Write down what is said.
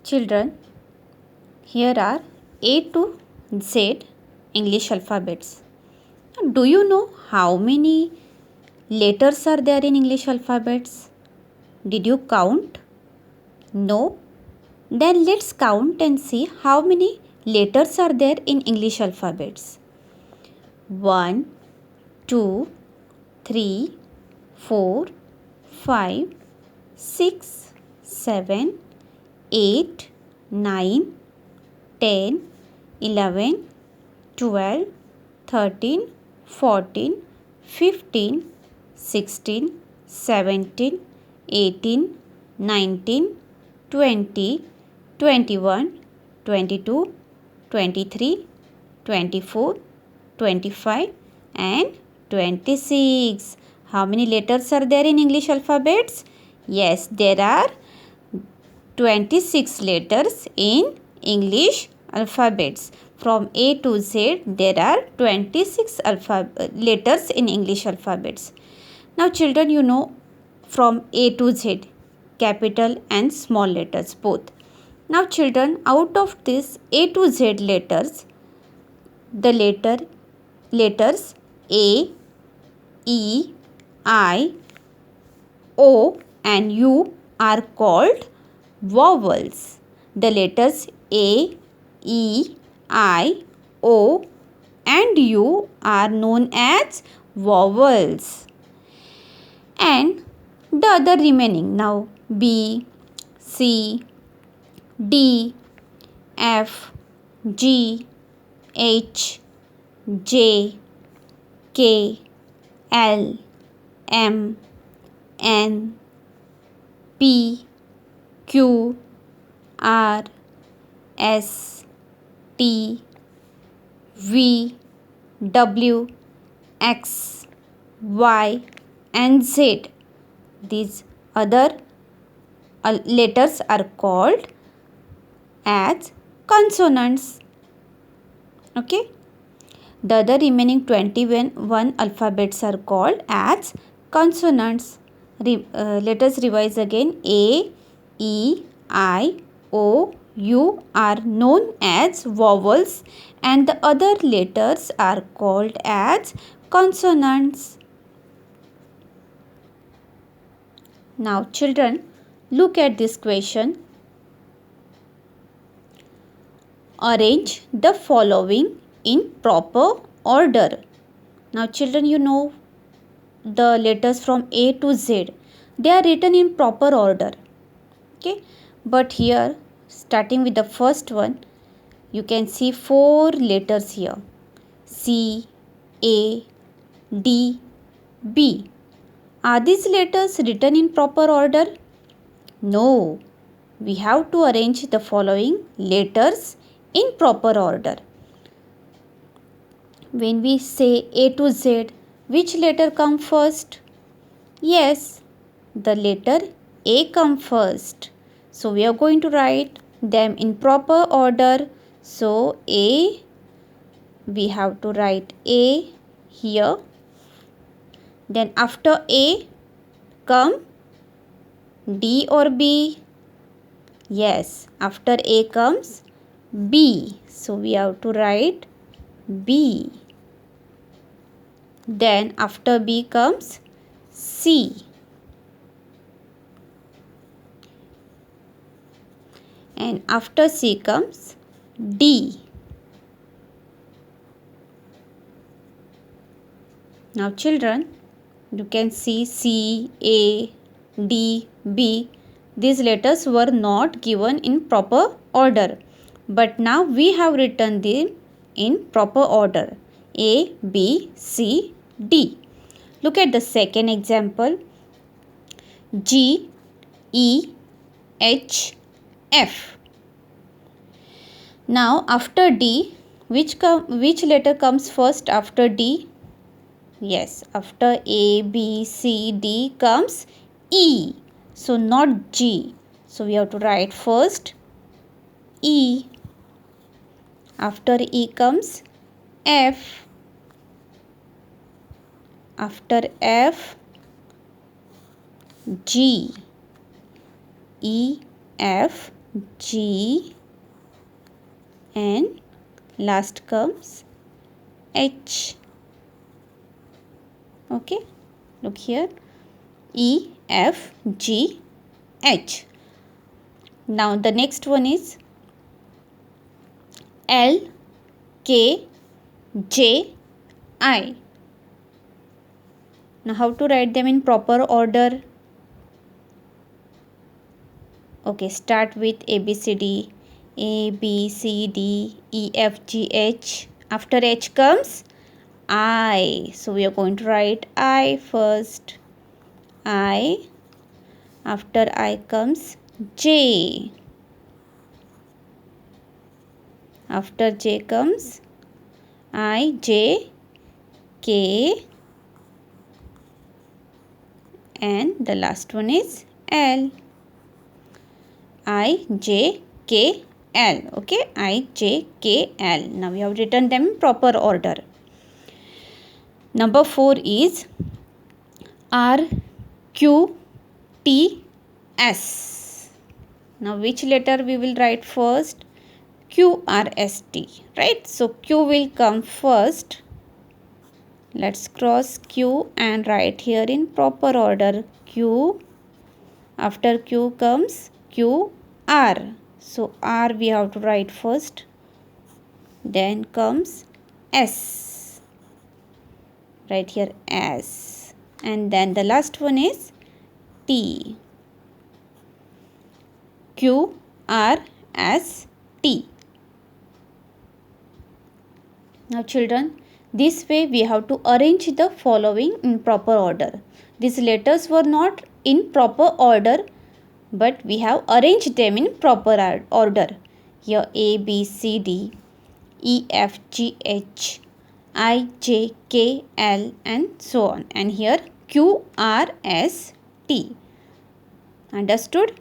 Children, here are A to Z English alphabets. Do you know how many letters are there in English alphabets? Did you count? No? Then let's count and see how many letters are there in English alphabets. 1, 2, 3, 4, 5, 6, 7, 8, 9, 10, 11, 12, 13, 14, 15, 16, 17, 18, 19, 20, 21, 22, 23, 24, 25 and 26. How many letters are there in English alphabets? Yes, there are 26 letters in English alphabets. From A to Z, there are 26 letters in English alphabets. Now children, you know from A to Z, capital and small letters both. Now children, out of this A to Z letters, the letters A, E, I, O and U are called vowels. The letters A, E, I, O and U are known as vowels. And the other remaining now B, C, D, F, G, H, J, K, L, M, N, P, Q, R, S, T, V, W, X, Y and Z. These other letters are called as consonants. Okay. The other remaining 21 alphabets are called as consonants. Let us revise again. A, E, I, O, U are known as vowels and the other letters are called as consonants. Now children, look at this question. Arrange the following in proper order. Now children, you know the letters from A to Z, they are written in proper order. Okay, but here starting with the first one, you can see 4 letters here: C, A, D, B. Are these letters written in proper order? No, we have to arrange the following letters in proper order. When we say A to Z, which letter come first? Yes, the letter A come first. So we are going to write them in proper order. So A, we have to write A here. Then after A come D or B. Yes, after A comes B. So we have to write B. Then after B comes C. And after C comes D. Now children, you can see C, A, D, B. These letters were not given in proper order. But now we have written them in proper order. A, B, C, D. Look at the second example. G, E, H, F. Now after D, which letter comes first after D? Yes, after A, B, C, D comes E. So not G. So we have to write first E. After E comes F. After F, G. E, F, G, and last comes H. Okay, look here, E, F, G, H. Now the next one is L, K, J, I. Now how to write them in proper order? Okay, start with ABCD. A, B, C, D, E, F, G, H. After H comes I. So we are going to write I first. I. After I comes J. After J comes I, J, K, and the last one is L. I, J, K, L. Okay, I, J, K, L. Now we have written them in proper order. Number 4 is R, Q, T, S. Now which letter we will write first? Q, R, S, T. Right? So Q will come first. Let's cross Q and write here in proper order. Q. After Q comes Q, R. So R we have to write first. Then comes S. Right here S. And then the last one is T. Q, R, S, T. Now children, this way we have to arrange the following in proper order. These letters were not in proper order, but we have arranged them in proper order. Here A, B, C, D, E, F, G, H, I, J, K, L, and so on. And here Q, R, S, T. Understood?